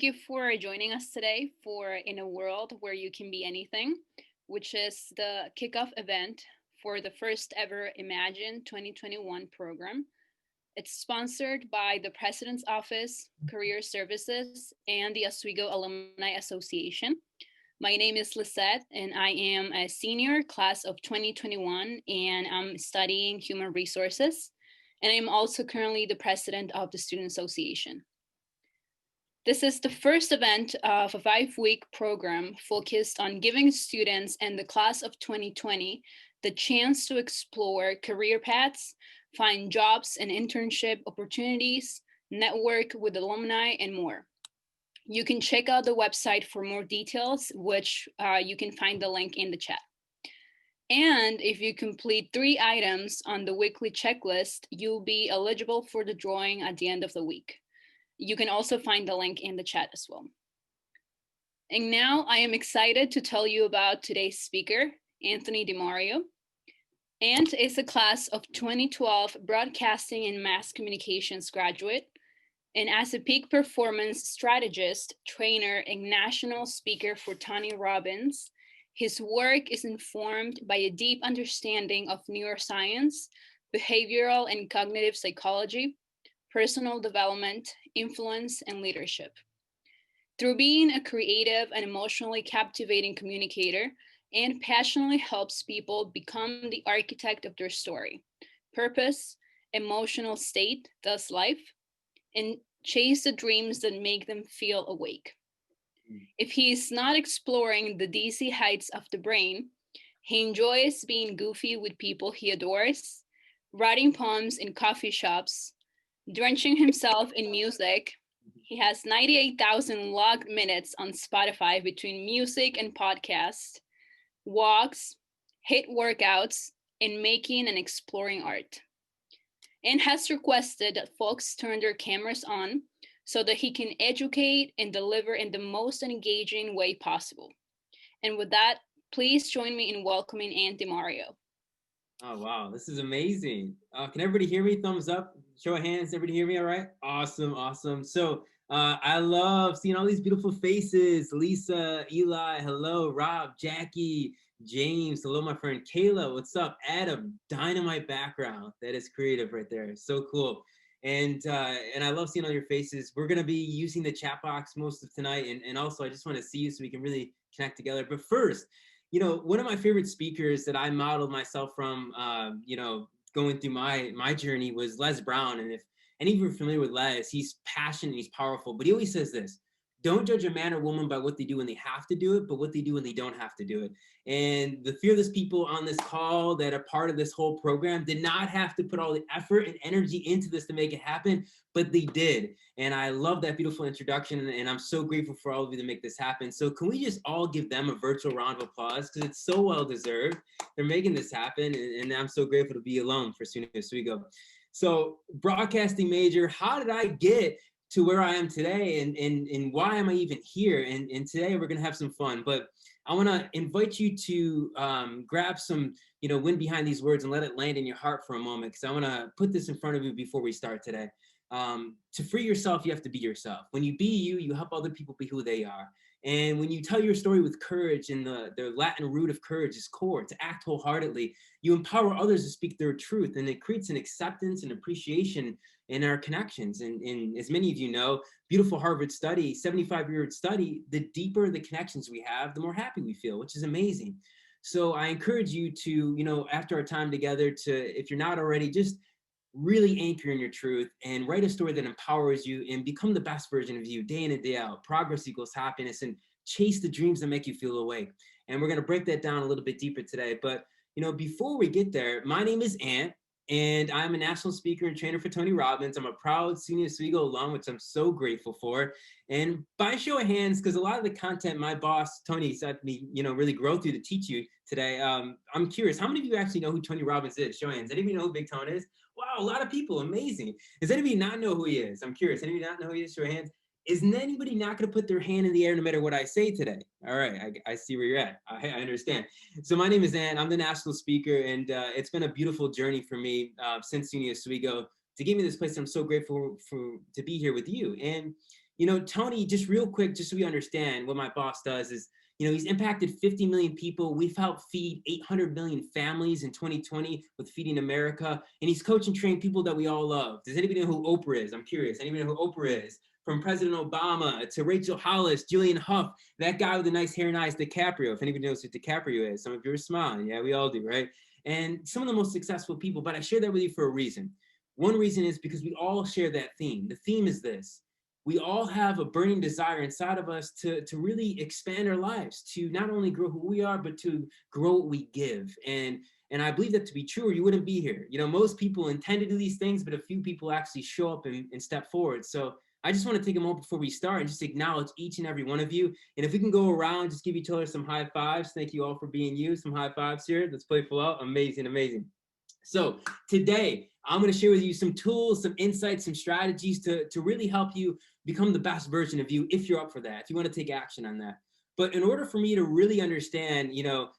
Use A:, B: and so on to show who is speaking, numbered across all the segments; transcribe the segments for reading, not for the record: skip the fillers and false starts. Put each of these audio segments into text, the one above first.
A: Thank you for joining us today for In a World Where You Can Be Anything, which is the kickoff event for the first ever Imagine 2021 program. It's sponsored by the President's Office, Career Services, and the Oswego Alumni Association. My name is Lisette, and I am a senior class of 2021, and I'm studying human resources. And I'm also currently the president of the Student Association. This is the first event of a 5-week program focused on giving students in the class of 2020 the chance to explore career paths, find jobs and internship opportunities, network with alumni, and more. You can check out the website for more details, which you can find the link in the chat. And if you complete 3 items on the weekly checklist, you'll be eligible for the drawing at the end of the week. You can also find the link in the chat as well. And now I am excited to tell you about today's speaker, Anthony DeMario. Ant is a class of 2012 Broadcasting and Mass Communications graduate, and as a peak performance strategist, trainer, and national speaker for Tony Robbins, his work is informed by a deep understanding of neuroscience, behavioral and cognitive psychology, personal development, influence, and leadership. Through being a creative and emotionally captivating communicator, Ant passionately helps people become the architect of their story, purpose, emotional state, thus life, and chase the dreams that make them feel awake. If he is not exploring the DC heights of the brain, he enjoys being goofy with people he adores, writing poems in coffee shops, drenching himself in music. He has 98,000 logged minutes on Spotify between music and podcasts, walks, HIIT workouts, and making and exploring art. And has requested that folks turn their cameras on so that he can educate and deliver in the most engaging way possible. And with that, please join me in welcoming Ant DeMario.
B: Oh, wow. This is amazing. Can everybody hear me? Thumbs up, show of hands. Everybody hear me all right? Awesome, awesome. So I love seeing all these beautiful faces. Lisa, Eli, hello. Rob, Jackie, James, hello, my friend. Kayla, what's up? Adam, dynamite background. That is creative right there. So cool. And I love seeing all your faces. We're going to be using the chat box most of tonight. And also, I just want to see you so we can really connect together. But first, one of my favorite speakers that I modeled myself from, going through my journey was Les Brown. And if any of you are familiar with Les, he's passionate, he's powerful, but he always says this: don't judge a man or woman by what they do when they have to do it, but what they do when they don't have to do it. And the fearless people on this call that are part of this whole program did not have to put all the effort and energy into this to make it happen, but they did. And I love that beautiful introduction, and I'm so grateful for all of you to make this happen. So can we just all give them a virtual round of applause, because it's so well deserved. They're making this happen, and I'm so grateful to be alone for SUNY Oswego. So broadcasting major, how did I get to where I am today, and why am I even here? And today we're gonna have some fun, but I wanna invite you to grab some, wind behind these words and let it land in your heart for a moment, because I wanna put this in front of you before we start today. To free yourself, you have to be yourself. When you be you, you help other people be who they are. And when you tell your story with courage, and the Latin root of courage is core, to act wholeheartedly, you empower others to speak their truth, and it creates an acceptance and appreciation in our connections. And as many of you know, beautiful Harvard study, 75-year study, the deeper the connections we have, the more happy we feel, which is amazing. So I encourage you to, after our time together, to, if you're not already, just really anchor in your truth and write a story that empowers you and become the best version of you day in and day out. Progress equals happiness, and chase the dreams that make you feel awake. And we're going to break that down a little bit deeper today. But, before we get there, my name is Ant, and I'm a national speaker and trainer for Tony Robbins. I'm a proud SUNY Oswego alum, which I'm so grateful for. And by show of hands, because a lot of the content my boss, Tony, said me, really grow through to teach you today. I'm curious, how many of you actually know who Tony Robbins is? Show of hands. Anybody know who Big Tone is? Wow, a lot of people. Amazing. Does anybody not know who he is? I'm curious. Anybody not know who he is? Show of hands. Isn't anybody not going to put their hand in the air no matter what I say today? All right, I see where you're at. I understand. So my name is Ant. I'm the national speaker, and it's been a beautiful journey for me since SUNY Oswego to give me this place. I'm so grateful to be here with you. And Tony, just real quick, just so we understand what my boss does is, he's impacted 50 million people. We've helped feed 800 million families in 2020 with Feeding America. And he's coached and trained people that we all love. Does anybody know who Oprah is? I'm curious. Anybody know who Oprah is? From President Obama to Rachel Hollis, Julian Huff, that guy with the nice hair and eyes, DiCaprio. If anybody knows who DiCaprio is, some of you are smiling. Yeah, we all do, right? And some of the most successful people, but I share that with you for a reason. One reason is because we all share that theme. The theme is this: we all have a burning desire inside of us to really expand our lives, to not only grow who we are, but to grow what we give. And I believe that to be true, or you wouldn't be here. Most people intend to do these things, but a few people actually show up and step forward. So I just want to take a moment before we start and just acknowledge each and every one of you. And if we can go around, just give each other some high fives. Thank you all for being you. Some high fives here. Let's play full out. Amazing, amazing. So today, I'm going to share with you some tools, some insights, some strategies to really help you become the best version of you if you're up for that, if you want to take action on that. But in order for me to really understand,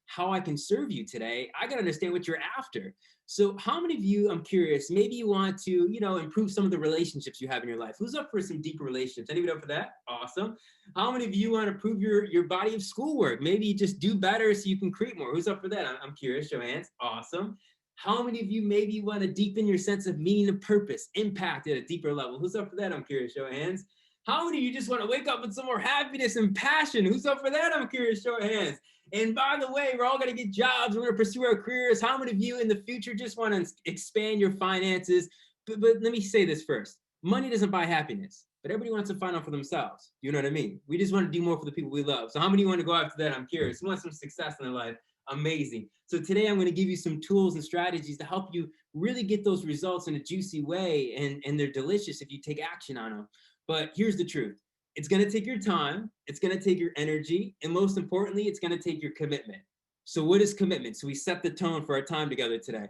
B: how I can serve you today, I got to understand what you're after. So how many of you, I'm curious, maybe you want to, improve some of the relationships you have in your life? Who's up for some deeper relationships? Anybody up for that? Awesome. How many of you want to improve your body of schoolwork? Maybe you just do better so you can create more. Who's up for that? I'm curious. Show hands. Awesome. How many of you maybe want to deepen your sense of meaning and purpose, impact at a deeper level? Who's up for that? I'm curious. Show hands. How many of you just want to wake up with some more happiness and passion? Who's up for that? I'm curious. Show hands. And by the way, we're all going to get jobs. We're going to pursue our careers. How many of you in the future just want to expand your finances? But let me say this first. Money doesn't buy happiness, but everybody wants to find out for themselves. You know what I mean? We just want to do more for the people we love. So how many of you want to go after that? I'm curious. Who wants some success in their life? Amazing. So today I'm going to give you some tools and strategies to help you really get those results in a juicy way. And they're delicious if you take action on them. But here's the truth. It's going to take your time. It's going to take your energy. And most importantly, it's going to take your commitment. So what is commitment? So we set the tone for our time together today.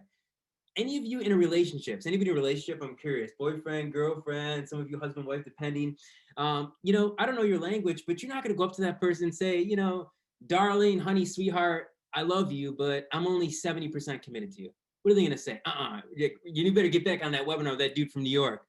B: Any of you in a relationship, anybody in a relationship, I'm curious, boyfriend, girlfriend, some of you husband, wife, depending, I don't know your language, but you're not going to go up to that person and say, darling, honey, sweetheart, I love you, but I'm only 70% committed to you. What are they going to say? You better get back on that webinar with that dude from New York.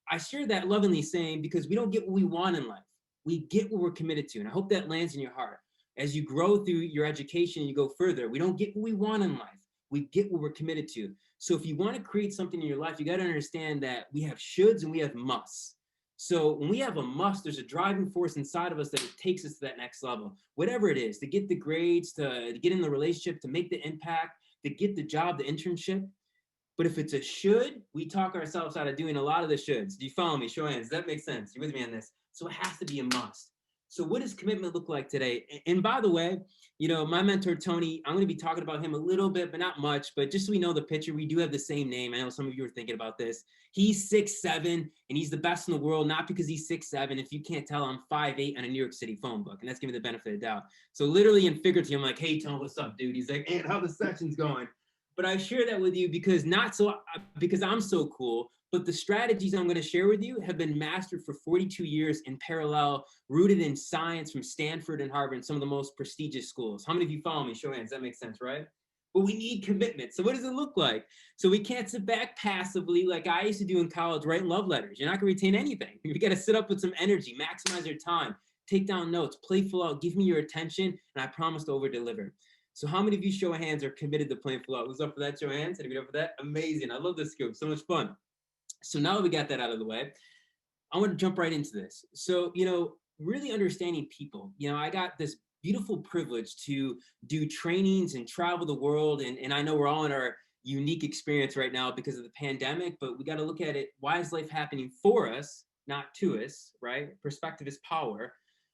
B: I share that lovingly saying, because we don't get what we want in life. We get what we're committed to. And I hope that lands in your heart. As you grow through your education and you go further, we don't get what we want in life. We get what we're committed to. So if you want to create something in your life, you got to understand that we have shoulds and we have musts. So when we have a must, there's a driving force inside of us that it takes us to that next level. Whatever it is, to get the grades, to get in the relationship, to make the impact, to get the job, the internship. But if it's a should, we talk ourselves out of doing a lot of the shoulds. Do you follow me? Show hands. Does that make sense? You with me on this? So it has to be a must. So what does commitment look like today? And by the way, my mentor, Tony, I'm going to be talking about him a little bit, but not much. But just so we know the picture, we do have the same name. I know some of you are thinking about this. He's 6'7", and he's the best in the world, not because he's 6'7". If you can't tell, I'm 5'8" on a New York City phone book, and that's giving me the benefit of the doubt. So literally and figuratively, I'm like, hey, Tony, what's up, dude? He's like, and how the session's going? But I share that with you because I'm so cool, but the strategies I'm going to share with you have been mastered for 42 years in parallel, rooted in science from Stanford and Harvard, and some of the most prestigious schools. How many of you follow me? Show hands. That makes sense, right? But we need commitment. So what does it look like? So we can't sit back passively like I used to do in college, writing love letters. You're not going to retain anything. You got to sit up with some energy, maximize your time, take down notes, play full out, give me your attention, and I promise to over deliver. So how many of you, show of hands, are committed to playing full out? Who's up for that? Show of hands. Anybody up for that? Amazing. I love this scoop. So much fun. So now that we got that out of the way, I want to jump right into this. So, really understanding people. I got this beautiful privilege to do trainings and travel the world. And I know we're all in our unique experience right now because of the pandemic, but we got to look at it. Why is life happening for us, not to us, right? Perspective is power.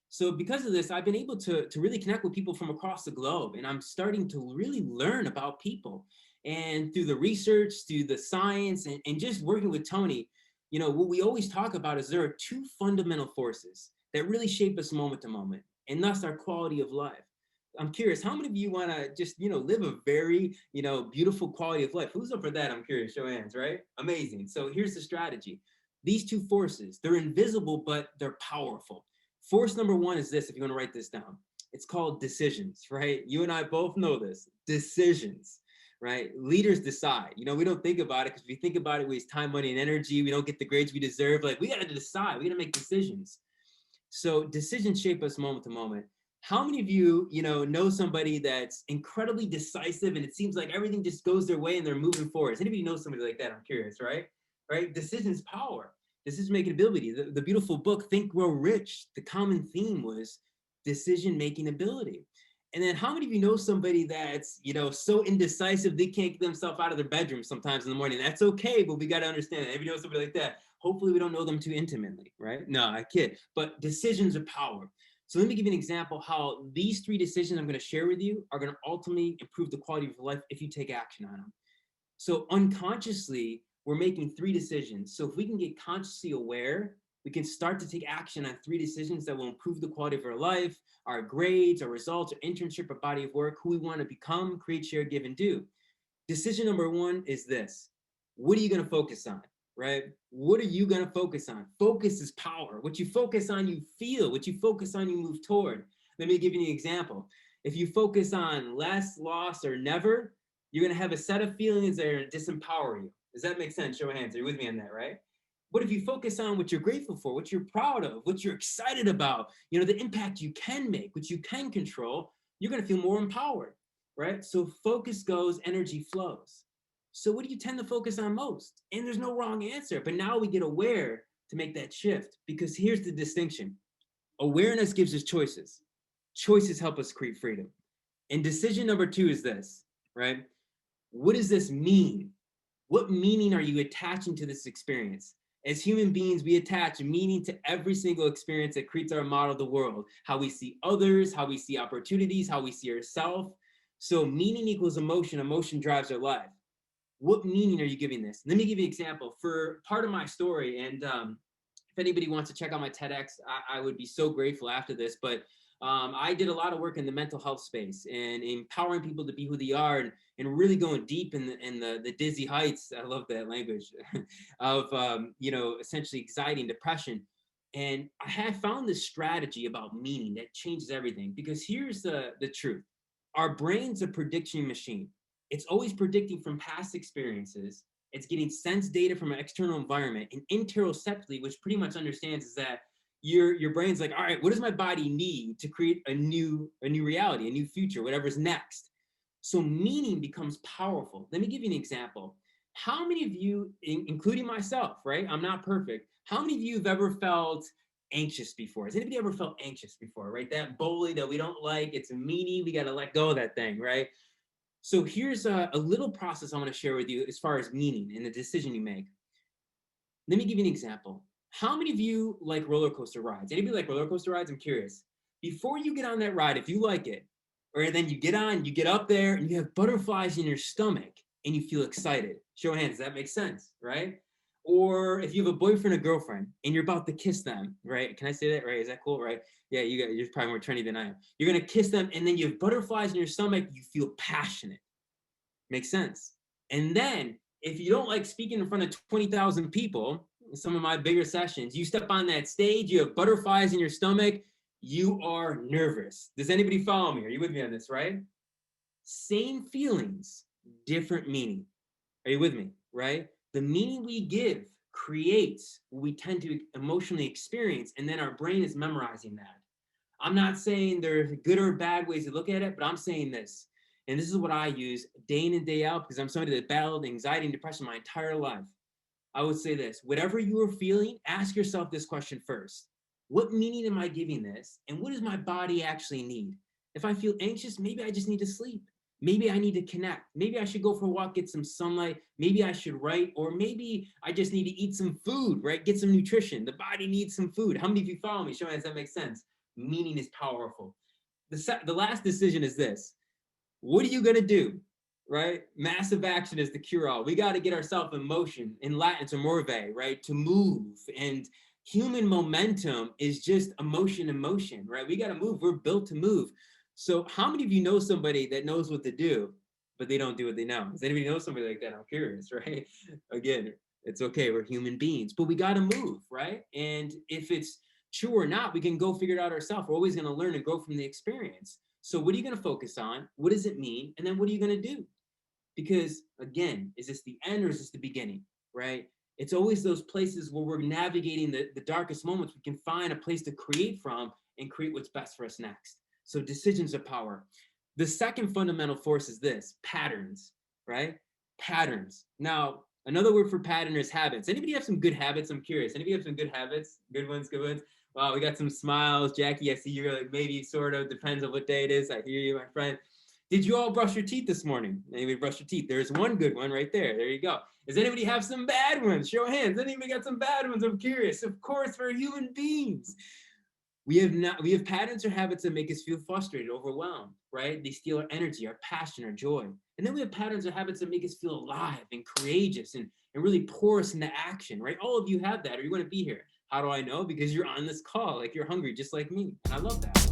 B: So because of this, I've been able to really connect with people from across the globe, and I'm starting to really learn about people. And through the research, through the science, and just working with Tony, what we always talk about is there are two fundamental forces that really shape us moment to moment, and thus our quality of life. I'm curious, how many of you want to just, live a very, beautiful quality of life? Who's up for that? I'm curious. Show hands, right? Amazing. So here's the strategy. These two forces, they're invisible, but they're powerful. Force number one is this, if you want to write this down. It's called decisions, right? You and I both know this. Decisions. right? Leaders decide. You know, we don't think about it because if we think about it, we waste time, money, and energy. We don't get the grades we deserve. Like, we got to decide. We got to make decisions. So decisions shape us moment to moment. How many of you, know somebody that's incredibly decisive and it seems like everything just goes their way and they're moving forward? Does anybody know somebody like that? I'm curious, right? Right? Decisions power. Decision making ability. The beautiful book, Think Grow Rich, the common theme was decision making ability. And then how many of you know somebody that's, so indecisive they can't get themselves out of their bedroom sometimes in the morning? That's okay, but we got to understand that. If you know somebody like that, hopefully we don't know them too intimately, right? No, I kid. But decisions are power. So let me give you an example how these 3 decisions I'm going to share with you are going to ultimately improve the quality of your life if you take action on them. So unconsciously, we're making 3 decisions. So if we can get consciously aware, we can start to take action on 3 decisions that will improve the quality of our life, our grades, our results, our internship, our body of work, who we want to become, create, share, give, and do. Decision number 1 is this. What are you going to focus on, right? What are you going to focus on? Focus is power. What you focus on, you feel. What you focus on, you move toward. Let me give you an example. If you focus on less, loss, or never, you're going to have a set of feelings that are disempower you. Does that make sense? Show of hands. Are you with me on that, right? But if you focus on what you're grateful for, what you're proud of, what you're excited about, the impact you can make, what you can control, you're going to feel more empowered, right? So focus goes, energy flows. So what do you tend to focus on most? And there's no wrong answer, but now we get aware to make that shift, because here's the distinction. Awareness gives us choices. Choices help us create freedom. And decision number 2 is this, right? What does this mean? What meaning are you attaching to this experience? As human beings, we attach meaning to every single experience that creates our model of the world, how we see others, how we see opportunities, how we see ourselves. So meaning equals emotion. Emotion drives our life. What meaning are you giving this? Let me give you an example. For part of my story, and if anybody wants to check out my TEDx, I would be so grateful after this, but I did a lot of work in the mental health space and empowering people to be who they are, and really going deep in the dizzy heights. I love that language of essentially anxiety and depression. And I have found this strategy about meaning that changes everything, because here's the truth. Our brain's a prediction machine. It's always predicting from past experiences. It's getting sense data from an external environment, and interoceptively, which pretty much understands is that your brain's like, all right, what does my body need to create a new reality, a new future, whatever's next? So meaning becomes powerful. Let me give you an example. How many of you, including myself, right? I'm not perfect. How many of you have ever felt anxious before? Has anybody ever felt anxious before, right? That bully that we don't like, it's a meanie, we got to let go of that thing, right? So here's a little process I want to share with you as far as meaning and the decision you make. Let me give you an example. How many of you like roller coaster rides? Anybody like roller coaster rides? I'm curious. Before you get on that ride, if you like it, or then you get on, you get up there and you have butterflies in your stomach and you feel excited. Show of hands, does that make sense, right? Or if you have a boyfriend or girlfriend and you're about to kiss them, right? Can I say that, right? Is that cool, right? Yeah, you're probably more trendy than I am. You're gonna kiss them and then you have butterflies in your stomach, you feel passionate. Makes sense. And then if you don't like speaking in front of 20,000 people, some of my bigger sessions, you step on that stage, you have butterflies in your stomach, you are nervous. Does anybody follow me? Are you with me on this, right? Same feelings, different meaning. Are you with me, right? The meaning we give creates what we tend to emotionally experience, and then our brain is memorizing that. I'm not saying there's good or bad ways to look at it, but I'm saying this. And this is what I use day in and day out, because I'm somebody that battled anxiety and depression my entire life. I would say this: whatever you are feeling, ask yourself this question first. What meaning am I giving this? And what does my body actually need? If I feel anxious, maybe I just need to sleep. Maybe I need to connect. Maybe I should go for a walk, get some sunlight. Maybe I should write, or maybe I just need to eat some food, right? Get some nutrition. The body needs some food. How many of you follow me? Show me, does that make sense? Meaning is powerful. The last decision is this. What are you going to do? Right? Massive action is the cure all. We got to get ourselves in motion. In Latin, to morve, right? To move. And human momentum is just emotion in motion, right? We got to move. We're built to move. So how many of you know somebody that knows what to do, but they don't do what they know? Does anybody know somebody like that? I'm curious, right? Again, it's okay. We're human beings, but we got to move, right? And if it's true or not, we can go figure it out ourselves. We're always going to learn and grow from the experience. So what are you going to focus on? What does it mean? And then what are you going to do? Because again, is this the end or is this the beginning, right? It's always those places where we're navigating the darkest moments. We can find a place to create from and create what's best for us next. So decisions are power. The second fundamental force is this: patterns, right? Patterns. Now, another word for pattern is habits. Anybody have some good habits? I'm curious. Anybody have some good habits? Good ones, good ones. Wow, we got some smiles. Jackie, I see you're like, maybe, sort of, depends on what day it is. I hear you, my friend. Did you all brush your teeth this morning? Anybody brush your teeth? There's one good one right there. There you go. Does anybody have some bad ones? Show hands. Anybody got some bad ones? I'm curious. Of course, we're human beings. We have patterns or habits that make us feel frustrated, overwhelmed, right? They steal our energy, our passion, our joy. And then we have patterns or habits that make us feel alive and courageous and really pour us into action, right? All of you have that, or you want to be here. How do I know? Because you're on this call, like you're hungry, just like me. And I love that.